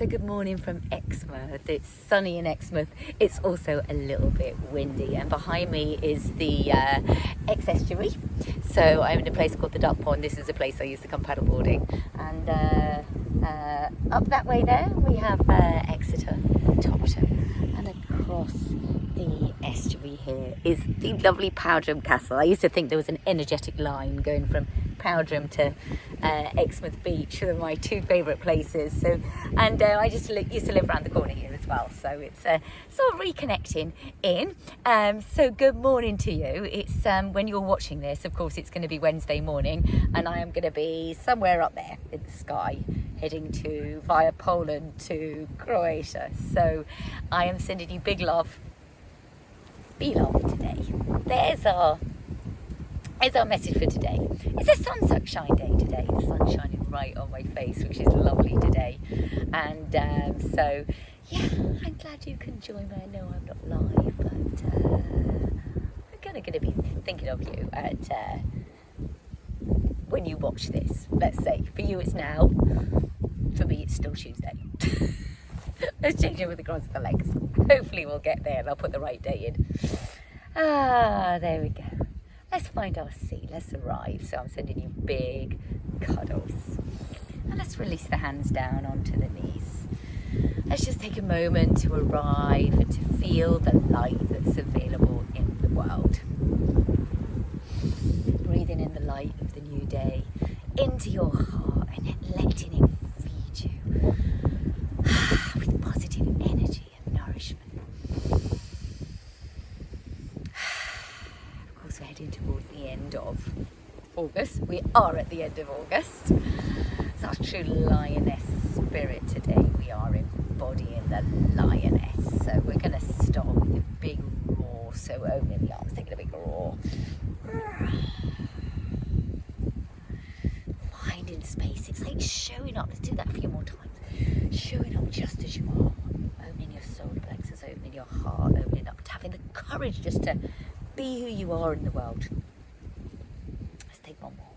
So good morning from Exmouth. It's sunny in Exmouth. It's also a little bit windy, and behind me is the Ex Estuary. So I'm in a place called the Duck Pond. This is a place I used to come paddleboarding, and up that way there we have Exeter, Topsham, and across the estuary here is the lovely Powderham Castle. I used to think there was an energetic line going from Powderham to Exmouth Beach. They're my two favourite places. So, and I just used to live around the corner here as well. So it's sort of reconnecting in. So good morning to you. It's when you're watching this, of course, it's going to be Wednesday morning, and I am going to be somewhere up there in the sky, heading via Poland to Croatia. So I am sending you big love. Be love today. There's our message for today. It's a sunshine day today. The sun's shining right on my face, which is lovely today. And so, yeah, I'm glad you can join me. I know I'm not live, but I'm going to be thinking of you at when you watch this. Let's say for you it's now. For me it's still Tuesday. Let's change it with the cross of the legs. Hopefully we'll get there and I'll put the right day in. There we go. Let's find our seat. Let's arrive. So I'm sending you big cuddles. And let's release the hands down onto the knees. Let's just take a moment to arrive and to feel the light that's available in the world. Breathing in the light of the new day into your heart and then letting it feed you with positive energy and nourishment. Of course, we're heading towards the end of August. We are at the end of August. It's our true lioness spirit today. We are embodying the lioness. So we're going to start with a big roar. So opening the arms, taking a big roar. Finding space. It's like showing up. Let's do that a few more times. Showing up just as you are. Opening your solar plexus, opening your heart, opening up, having the courage just to be who you are in the world. Let's take one more.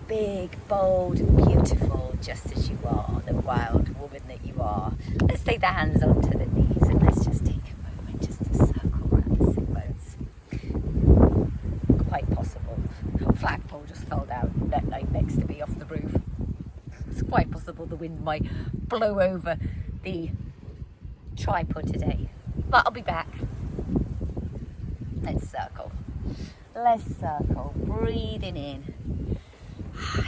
Big, bold, beautiful, just as you are, the wild woman that you are. Let's take the hands onto the knees and let's just take a moment just to circle around the sit bones. Quite possible. A flagpole just fell down that night next to me off the roof. It's quite possible the wind might blow over the tripod today. But I'll be back. Let's circle. Let's circle. Breathing in.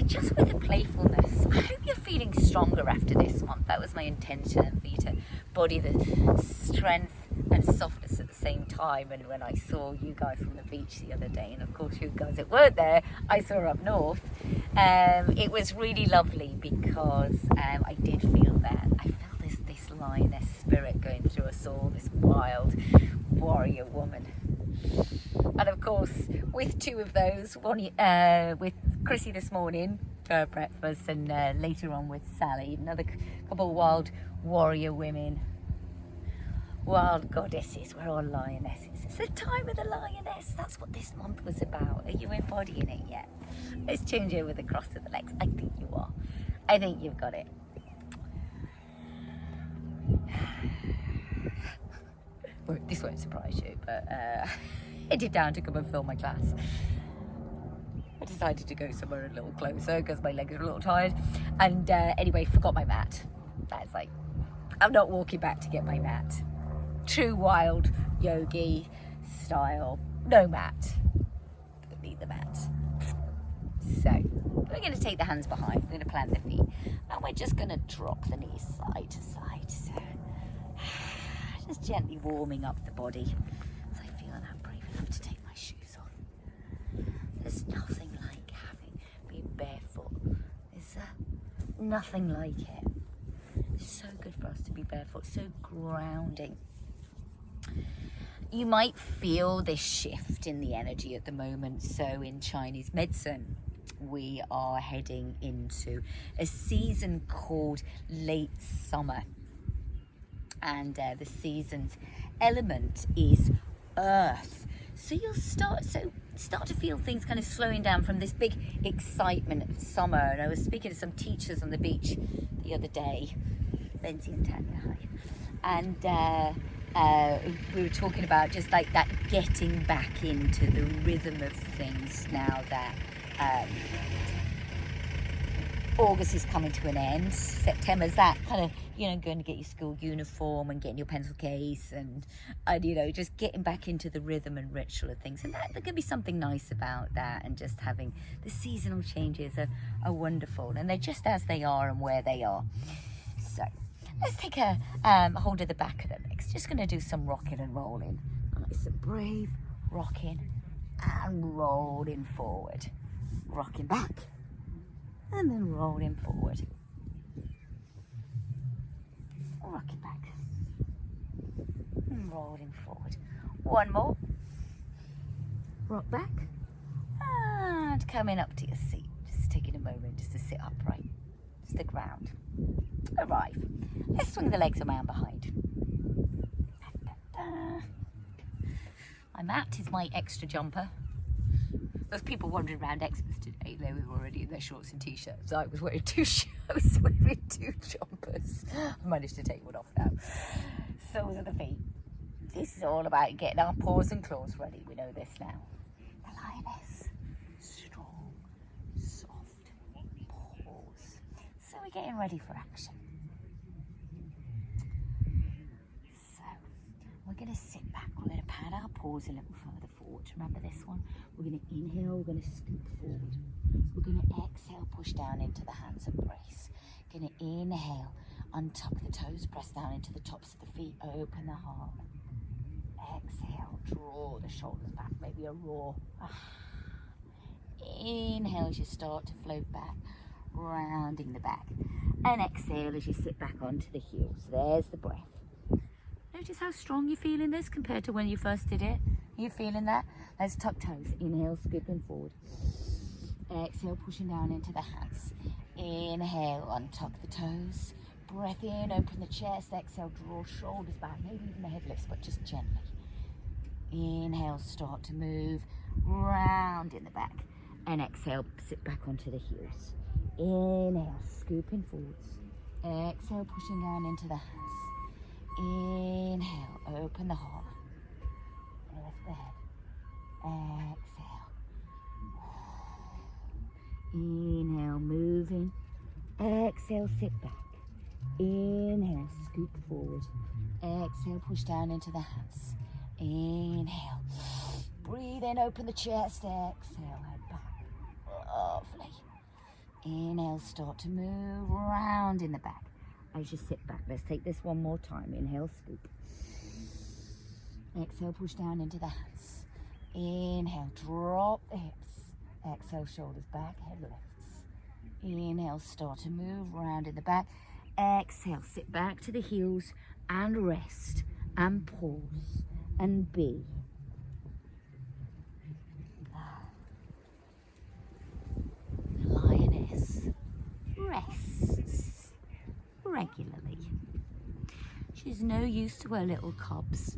Just with a playfulness. I hope you're feeling stronger after this month. That was my intention, for you to body the strength and softness at the same time. And when I saw you guys on the beach the other day, and of course you guys that weren't there, I saw up north, it was really lovely because I did feel that. I felt this lioness spirit going through us all, this wild warrior woman. And of course, with two of those, one with Chrissy this morning for breakfast, and later on with Sally, another couple of wild warrior women, wild goddesses. We're all lionesses. It's the time of the lioness. That's what this month was about. Are you embodying it yet? Let's change it with the cross of the legs. I think you are. I think you've got it. Well, this won't surprise you, but I headed down to come and film my class. I decided to go somewhere a little closer because my legs are a little tired. And anyway, forgot my mat. That's like, I'm not walking back to get my mat. True wild yogi style. No mat. Don't need the mat. So, we're going to take the hands behind. We're going to plant the feet. And we're just going to drop the knees side to side. So, just gently warming up the body. As I feel I'm brave enough to take my shoes off. There's nothing like being barefoot. There's nothing like it. It's so good for us to be barefoot. So grounding. You might feel this shift in the energy at the moment. So in Chinese medicine, we are heading into a season called late summer. And the season's element is earth. So you'll start, so start to feel things kind of slowing down from this big excitement of summer. And I was speaking to some teachers on the beach the other day, Lindsay and Tanya, hi. And we were talking about just like that getting back into the rhythm of things now that August is coming to an end. September's that kind of, going to get your school uniform and getting your pencil case and just getting back into the rhythm and ritual of things. And there can be something nice about that, and just having the seasonal changes are wonderful, and they're just as they are and where they are. So let's take a hold of the back of the legs. Just going to do some rocking and rolling. Nice and brave, rocking and rolling forward. Rocking back and then rolling forward. Rocking back and rolling forward. One more. Rock back and coming up to your seat. Just taking a moment just to sit upright. Just the ground. Arrive. Let's swing the legs around behind. My mat is my extra jumper. There's people wandering around Exmouth today. They were already in their shorts and t-shirts. I was wearing two shirts, wearing two jumpers. I managed to take one off now. Soles of the feet. This is all about getting our paws and claws ready. We know this now. The lioness. Strong, soft paws. So we're getting ready for action. So we're going to sit back. We're going to pad our paws a little further forward. Remember this one? We're going to inhale, we're going to scoop forward. We're going to exhale, push down into the hands and brace. Going to inhale, untuck the toes, press down into the tops of the feet, open the heart. Exhale, draw the shoulders back, maybe a roar. Inhale as you start to float back, rounding the back. And exhale as you sit back onto the heels. There's the breath. Notice how strong you feel in this compared to when you first did it. Are you feeling that? Let's tuck toes. Inhale, scooping forward. Exhale, pushing down into the hands. Inhale, untuck the toes. Breath in, open the chest. Exhale, draw shoulders back. Maybe even the head lifts, but just gently. Inhale, start to move. Round in the back. And exhale, sit back onto the heels. Inhale, scooping forwards. Exhale, pushing down into the hands. Inhale, open the heart. Lift the head. Exhale. Inhale, moving. Exhale, sit back. Inhale, scoop forward. Exhale, push down into the hands. Inhale. Breathe in, open the chest. Exhale, head back. Lovely. Inhale, start to move round in the back. As you sit back, let's take this one more time. Inhale, scoop. Exhale, push down into the hands. Inhale, drop the hips. Exhale, shoulders back, head lifts. Inhale, start to move round in the back. Exhale, sit back to the heels and rest and pause and be. The lioness rests regularly. She's no use to her little cubs,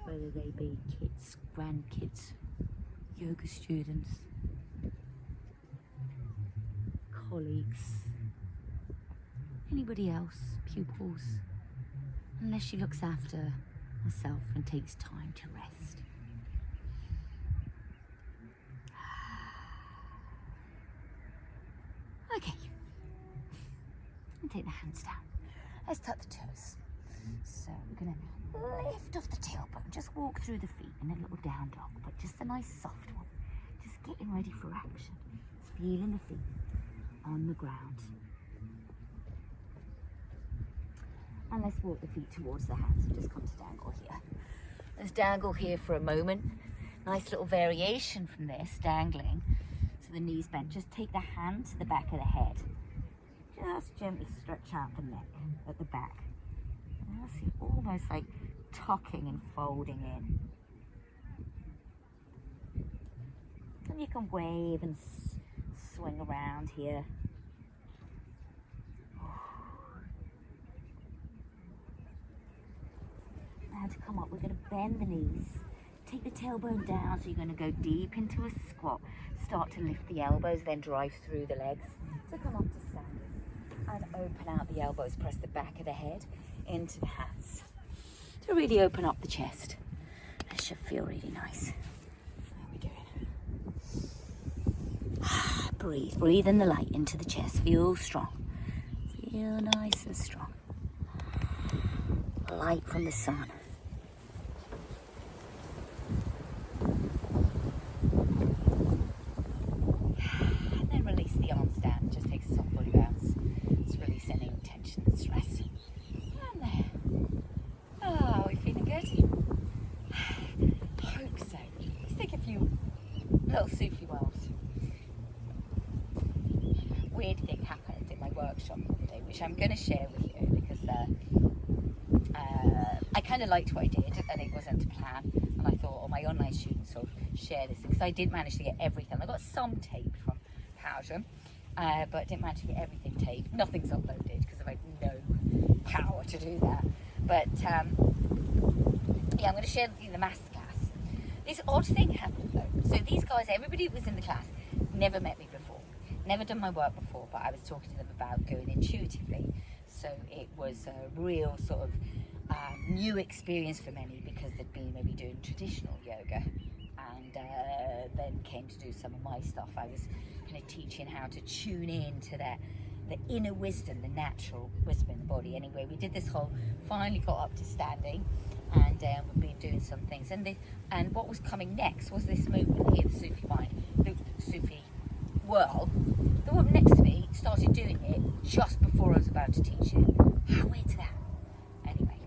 whether they be kids, grandkids, yoga students, colleagues, anybody else, pupils, unless she looks after herself and takes time to rest. Okay, and take the hands down. Let's tuck the toes. So we're going to lift off the tailbone, just walk through the feet in a little down dog, but just a nice soft one. Just getting ready for action. Just feeling the feet on the ground. And let's walk the feet towards the hands. We just come to dangle here. Let's dangle here for a moment. Nice little variation from this, dangling. So the knees bent. Just take the hand to the back of the head. Just gently stretch out the neck at the back. And almost like tucking and folding in. And you can wave and swing around here. Now to come up, we're going to bend the knees, take the tailbone down, so you're going to go deep into a squat. Start to lift the elbows, then drive through the legs to come up to standing. And open out the elbows, press the back of the head into the hands to really open up the chest. That should feel really nice. How are we doing? Breathe. Breathe in the light into the chest. Feel strong. Feel nice and strong. Light from the sun. And then release the arms down. Just take a soft body bounce. Just release any tension and stress. And there. Oh, we're feeling good? Hope so. Let's take a few little Sufi whirls. Weird thing happened in my workshop the other day, which I'm going to share with you because I kind of liked what I did and it wasn't to plan, and I thought, oh, my online students will share this because I did manage to get everything. I got some tape from Powdrum, but didn't manage to get everything taped. Nothing's uploaded because I've had no power to do that. But yeah, I'm going to share with you the masterclass. This odd thing happened though. So these guys, everybody who was in the class, never met me before, never done my work before, but I was talking to them about going intuitively. So it was a real sort of new experience for many because they'd been maybe doing traditional yoga and then came to do some of my stuff. I was kind of teaching how to tune in to the inner wisdom, the natural wisdom in the body. Anyway, we did this whole, finally got up to standing, and we've been doing some things. And what was coming next was this movement here, the Sufi mind, the Sufi whirl. The woman next to me started doing it just before I was about to teach it. How weird's that? Anyway,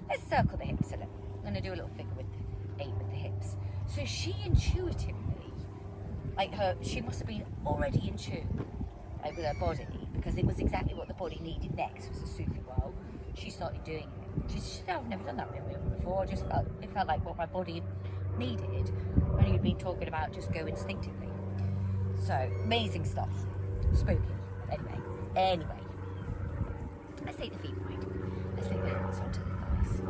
let's circle the hips a little. I'm going to do a little figure with 8 with the hips. So she intuitively, she must have been already in tune, with her body, because it was exactly what the body needed next was a Sufi whirl. She started doing it. She said, I've never done that movement before. It felt like what my body needed. And you'd been talking about just go instinctively. So amazing stuff. Spooky. Anyway. Let's take the feet wide. Let's take the hands onto the thighs.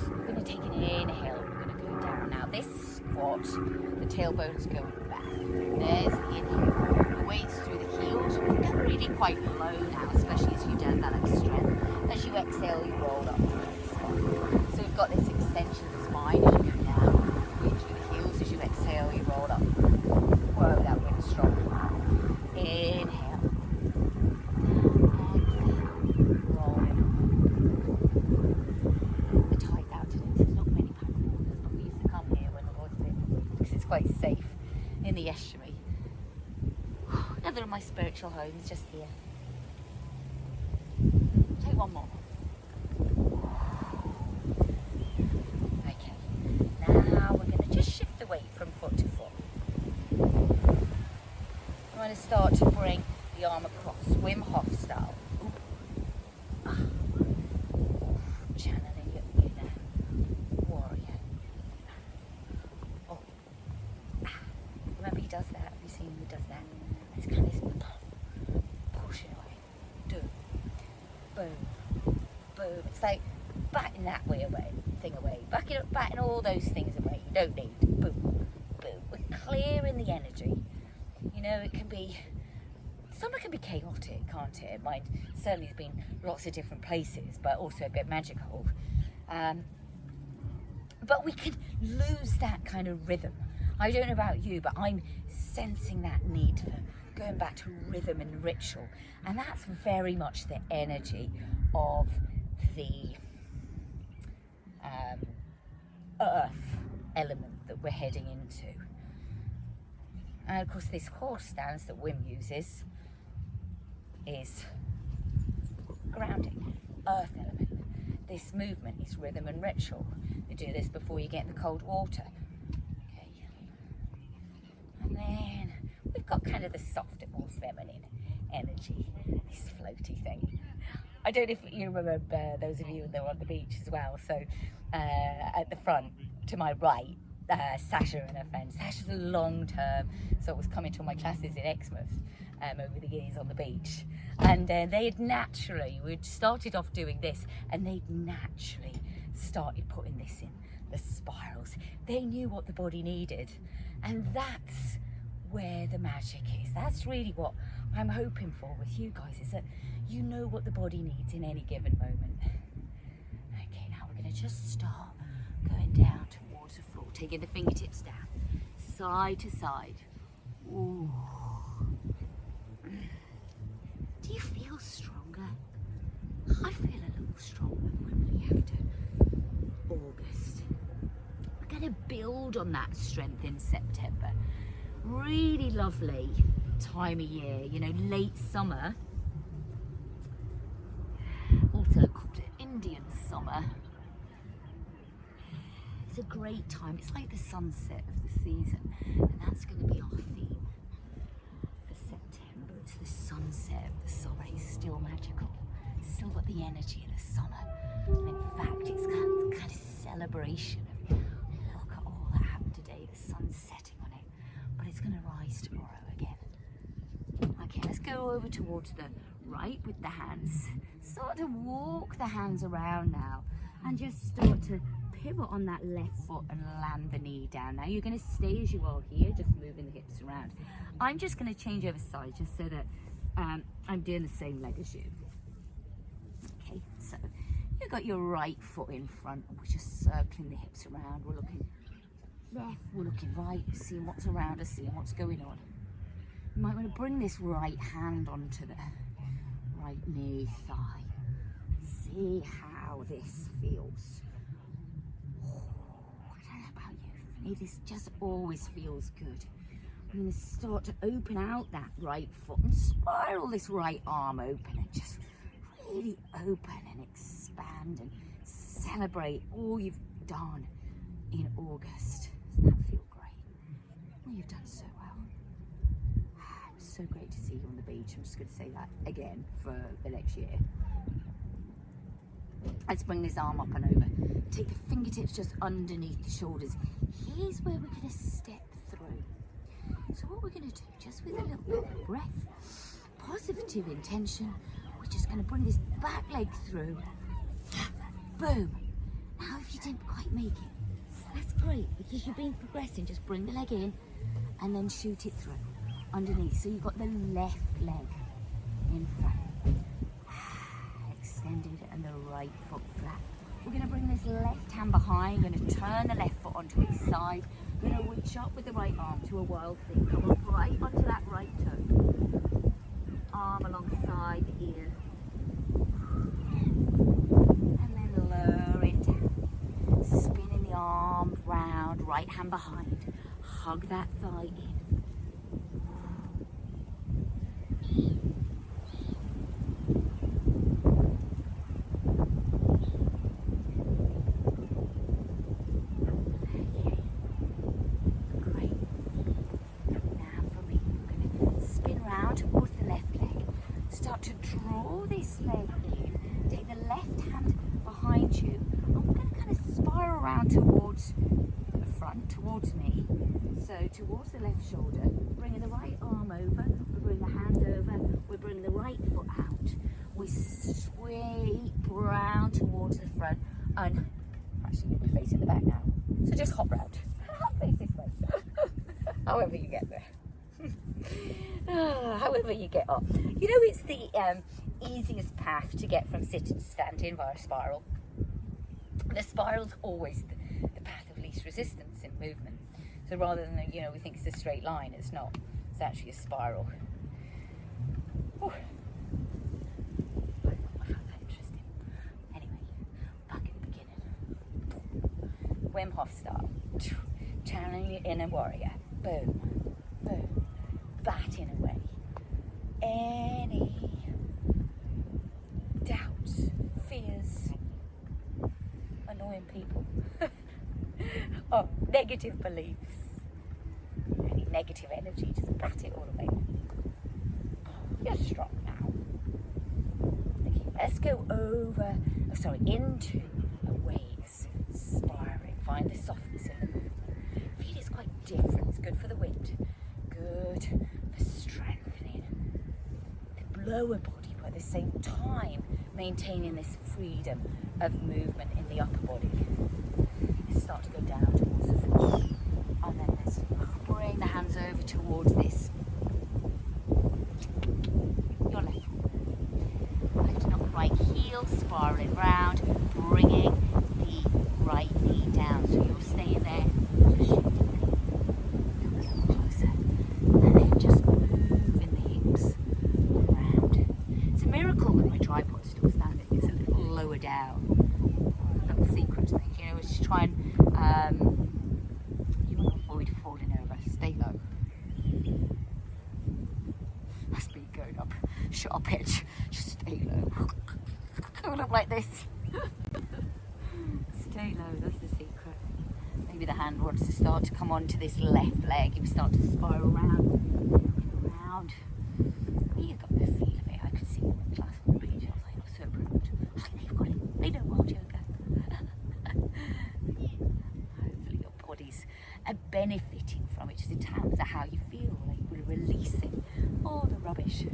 We're going to take an inhale. We're going to go down. Now this squat, the tailbone's going back. There's the inhale. The weight's through the heels. We're getting really quite low now, especially as you develop strength. As you exhale, you roll up. So we've got this extension of the spine as you come down. Weight through the heels. As you exhale, you roll up. Whoa, that went strong. Inhale. Quite safe in the estuary. Another of my spiritual homes just here. Take one more. Okay, now we're going to just shift the weight from foot to foot. I'm going to start to bring the arm across, Wim Hof style. Channeling your inner warrior. Remember he does that? Have you seen him who does that? It's kind of this push it away. Do. Boom. Boom. It's like batting that way away, thing away. Batting all those things away you don't need. Boom. Boom. We're clearing the energy. You know, it can be, summer can be chaotic, can't it? Mine certainly has been lots of different places, but also a bit magical. But we can lose that kind of rhythm. I don't know about you, but I'm sensing that need for going back to rhythm and ritual. And that's very much the energy of the earth element that we're heading into. And of course this horse stance that Wim uses is grounding, earth element. This movement is rhythm and ritual. You do this before you get in the cold water. And then we've got kind of the softer, more feminine energy, this floaty thing. I don't know if you remember those of you that were on the beach as well. So at the front, to my right, Sasha and her friend. Sasha's a long term, so it was coming to my classes in Exmouth over the years on the beach. And we'd started off doing this, and they'd naturally started putting this in the spirals. They knew what the body needed, and that's where the magic is. That's really what I'm hoping for with you guys, is that you know what the body needs in any given moment. Okay, now we're going to just start going down towards the floor, taking the fingertips down, side to side. Ooh. Do you feel stronger? I feel a little stronger finally after August. We're going to build on that strength in September. Really lovely time of year, you know, late summer. Also called it Indian summer. It's a great time. It's like the sunset of the season, and that's going to be our theme for September. It's the sunset of the summer. It's still magical. It's still got the energy of the summer. And in fact, it's kind of celebration of, look at all that happened today. The sun's setting on it, but it's going to rise tomorrow again. Okay, let's go over towards the right with the hands. Start to walk the hands around now, and just start to pivot on that left foot and land the knee down. Now you're going to stay as you are here, just moving the hips around. I'm just going to change over sides just so that I'm doing the same leg as you. Okay, so you've got your right foot in front, and we're just circling the hips around. We're looking left, we're looking right, seeing what's around us, seeing what's going on. You might want to bring this right hand onto the right knee, thigh. See how this feels. I don't know about you, for me this just always feels good. I'm going to start to open out that right foot and spiral this right arm open, and just really open and expand and celebrate all you've done in August. Doesn't that feel great? Well, you've done so well. It was so great to see you on the beach. I'm just going to say that again for the next year. Let's bring this arm up and over. Take the fingertips just underneath the shoulders. Here's where we're going to step through. So what we're going to do, just with a little bit of breath, positive intention, we're just going to bring this back leg through. Boom. Now if you didn't quite make it, that's great, because you've been progressing. Just bring the leg in and then shoot it through underneath. So you've got the left leg in front, extended, and the right foot flat. We're going to bring this left hand behind, going to turn the left foot onto its side. We're going to reach up with the right arm to a wild thing. Come up right onto that right toe. Arm alongside the ear. And then lower it down. Spinning the arm round, right hand behind. Hug that thigh in. Towards me, so towards the left shoulder, bringing the right arm over, we bring the hand over, we bring the right foot out, we sweep round towards the front, and actually you'll be facing the back now, so just hop round, face this way, however you get there, however you get up. You know, it's the easiest path to get from sitting to standing via spiral. The spiral's always the path of least resistance in movement. So rather than, you know, we think it's a straight line, it's not. It's actually a spiral. Whew. I found that interesting. Anyway, back at the beginning. Wim Hof style. Channeling your inner warrior. Boom, boom. Batting away any doubts, fears, annoying people, or negative beliefs, any negative energy, just bat it all away. You're strong now. Okay, let's go into the waves, spiraling. Find the softness in the movement. Feel it's quite different. It's good for the wind, good for strengthening the lower body, but at the same time maintaining this freedom of movement in the upper body. Let's start to go down towards the foot. And then let's bring the hands over towards this. Your left foot. Lifting up the right heel, spiraling round, bringing the right knee down. So you're staying there. Just shifting a little closer. And then just moving the hips around. It's a miracle that my tripod's still standing. It's a little lower down. Little secret thing, you know, is to try and you want to avoid falling over. Stay low. That's me going up sharp pitch. Just stay low. Going up like this. Stay low, that's the secret. Maybe the hand wants to start to come onto this left leg. You start to spiral round. You've got the feel of it. I could see you in class on the beach. I was like, I'm so proud. You've got it. They know wild yoga. Hopefully your bodies are benefiting from it just in terms of how you feel, like we're releasing all the rubbish.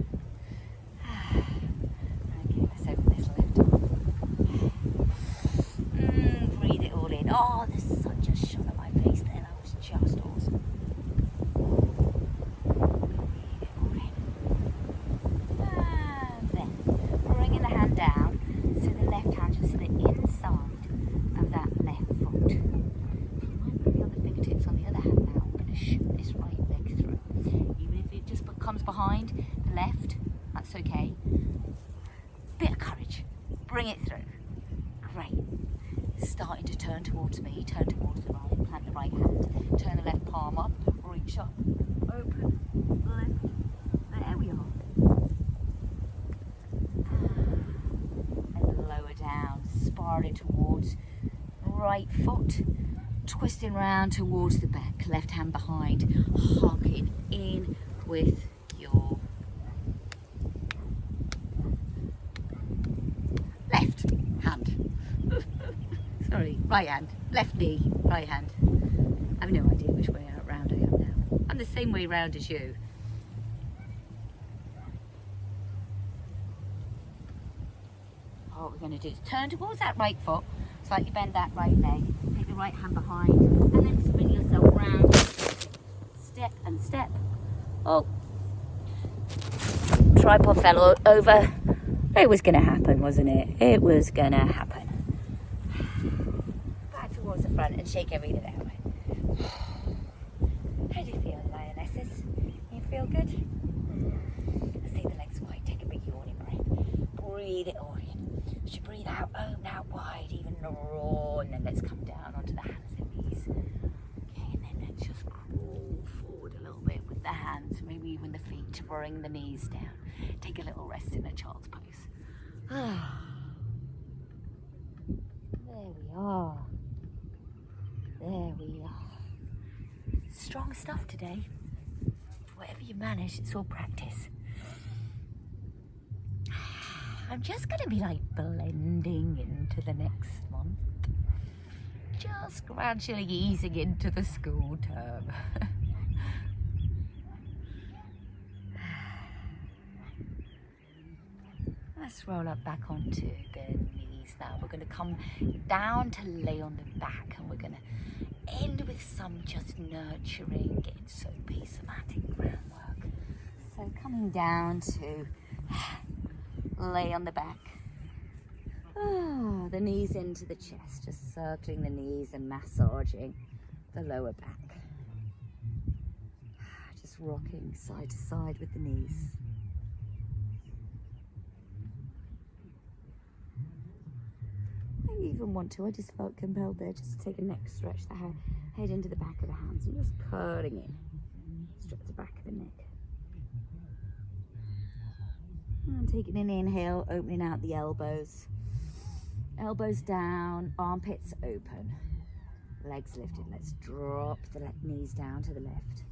Okay, let's open this left arm. Breathe it all in. Oh, the sun just shone on my face there. That was just awesome. Breathe it all in. And then bringing the hand down so the left hand just to the inside of that left foot. You might be on the fingertips on the other hand now. I'm going to shoot this right leg through. Even if it just comes behind the left, that's okay. Bit of courage. Bring it through. Great. Starting to turn towards me. Turn towards the right. Plant the right hand. Turn the left palm up. Reach up. Open. Left. There we are. And lower down. Spiraling towards right foot. Twisting round towards the back. Left hand behind. Hugging in with your left hand. Sorry, right hand. Left knee, right hand. I have no idea which way round I am now. I'm the same way round as you. What we're going to do is turn towards that right foot, slightly bend that right leg, take the right hand behind, and then spin yourself round. Step and step. Oh, tripod fell over. It was going to happen, wasn't it? It was going to happen. Back towards the front and shake everything out. How do you feel, lionesses? You feel good? Let's see the legs wide. Take a big yawning breath. Breathe it all in. As you breathe out, open out wide, even roar, and then let's come down onto the hands and knees. Okay, and then let's just crawl forward a little bit with the hands, maybe even the feet, to bring the knees down. Take a little rest in a child's pose. There we are. There we are. Strong stuff today. Whatever you manage, it's all practice. I'm just going to be like blending into the next month. Just gradually easing into the school term. Let's roll up back onto the knees now. We're going to come down to lay on the back, and we're going to end with some just nurturing, getting soapy, somatic groundwork. So coming down to lay on the back. The knees into the chest, just circling the knees and massaging the lower back. Just rocking side to side with the knees. I even want to, I just felt compelled there just to take a neck stretch, the head into the back of the hands and just curling in. Stretch the back of the neck. And taking an inhale, opening out the elbows. Elbows down, armpits open. Legs lifted. Let's drop the knees down to the left.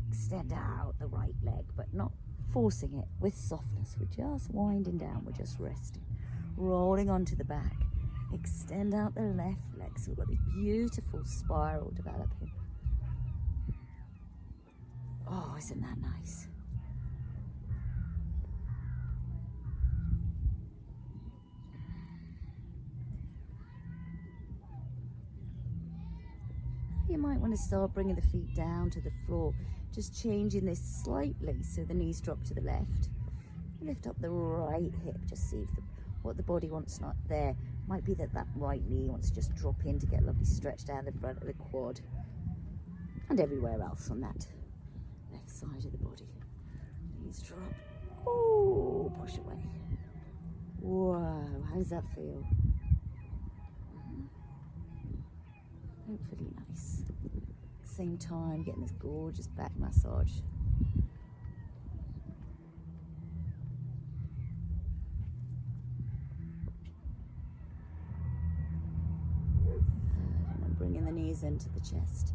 Extend out the right leg, but not forcing it, with softness. We're just winding down, we're just resting. Rolling onto the back. Extend out the left leg. So we've got this beautiful spiral developing. Oh, isn't that nice? You might want to start bringing the feet down to the floor, just changing this slightly so the knees drop to the left. Lift up the right hip, just see if what the body wants not there. Might be that right knee wants to just drop in to get lovely stretch down the front of the quad and everywhere else on that left side of the body. Knees drop. Oh, push away. Wow, how does that feel? Hopefully nice. Same time, getting this gorgeous back massage. And bringing the knees into the chest.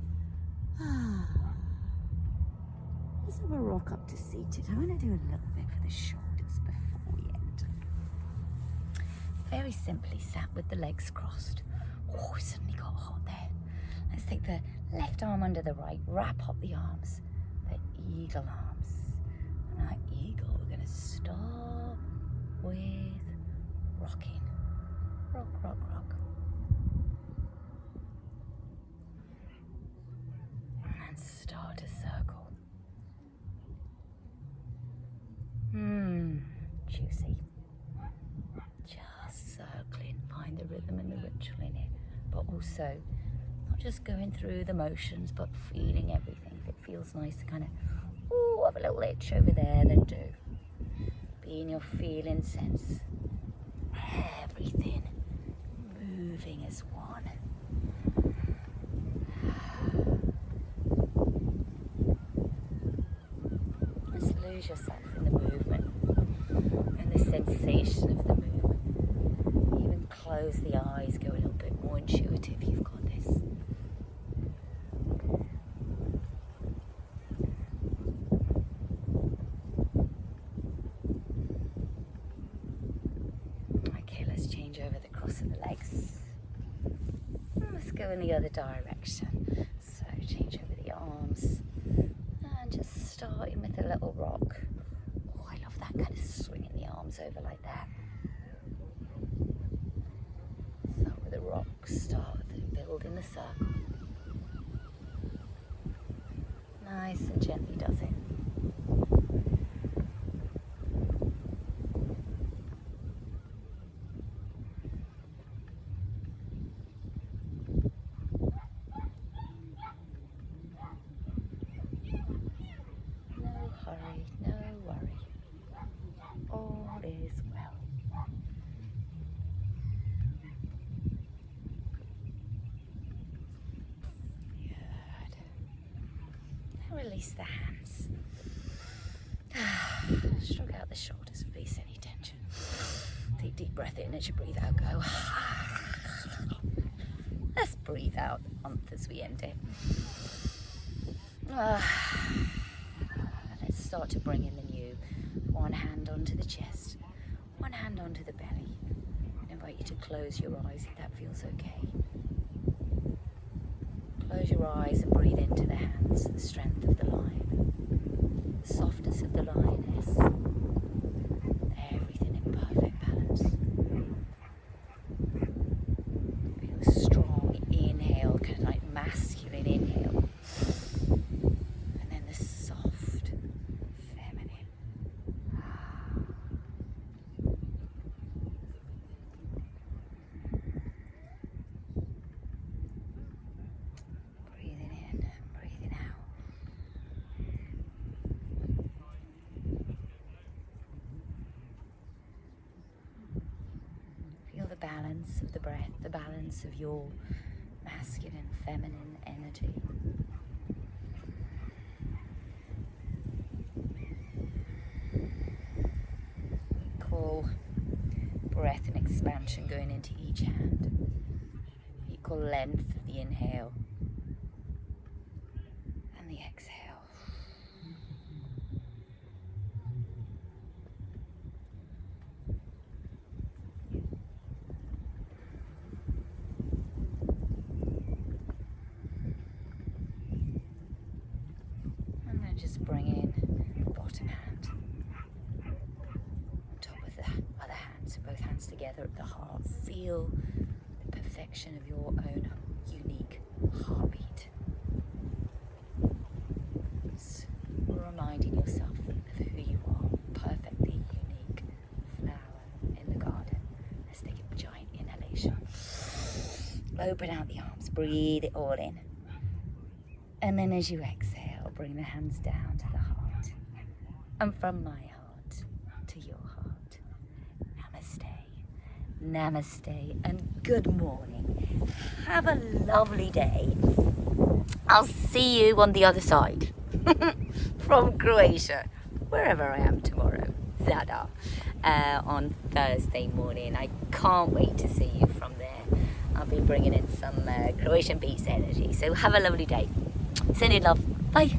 Let's have a rock up to seated. I'm going to do a little bit for the shoulders before we end. Very simply sat with the legs crossed. Oh, it suddenly got hot there. Let's take the left arm under the right, wrap up the arms, the eagle arms. And our eagle, we're going to start with rocking. Rock, rock, rock. And start a circle. Juicy. Just circling, find the rhythm and the ritual in it, but also not just going through the motions, but feeling everything. If it feels nice to kind of, ooh, have a little itch over there, then do. Be in your feeling sense. Everything moving as one. Just lose yourself in the movement and the sensation of the movement. Even close the eyes, go a little bit more intuitive. You've got this. Okay, let's change over the cross of the legs. Let's go in the other direction. So change over the arms and just starting with a little rock. Oh, I love that kind of swinging the arms over like that. Start with a rock, start with building the circle. Nice and gently does it. No hurry, no worry. All is well. Good. Now release the hands. Shrug out the shoulders, release any tension. Take a deep breath in. As you breathe out, go. Let's breathe out as we end it. Let's start to bring in the new. One hand onto the chest, one hand onto the belly. I invite you to close your eyes if that feels okay. Close your eyes and breathe into the hands, the strength of the lion, the softness of the lioness, everything in perfect balance. Feel a strong inhale, kind of like masculine inhale. And then the soft, feminine. Breathing in and breathing out. Feel the balance of the breath, the balance of your masculine, feminine energy. Equal breath and expansion going into each hand. Equal length of the inhale and the exhale. And then just bring in the bottom hand on top of the other hand, so both hands together at the heart. Feel the perfection of your own unique heartbeat. reminding yourself of who you are, perfectly unique flower in the garden. Let's take a giant inhalation. Open out the arms, breathe it all in. And then as you exhale, bring the hands down to the heart. And from my heart to your heart, namaste. Namaste and good morning. Have a lovely day. I'll see you on the other side from Croatia, wherever I am tomorrow. Zada. On Thursday morning. I can't wait to see you from there. I'll be bringing in some Croatian beats energy. So have a lovely day. Sending love. Bye.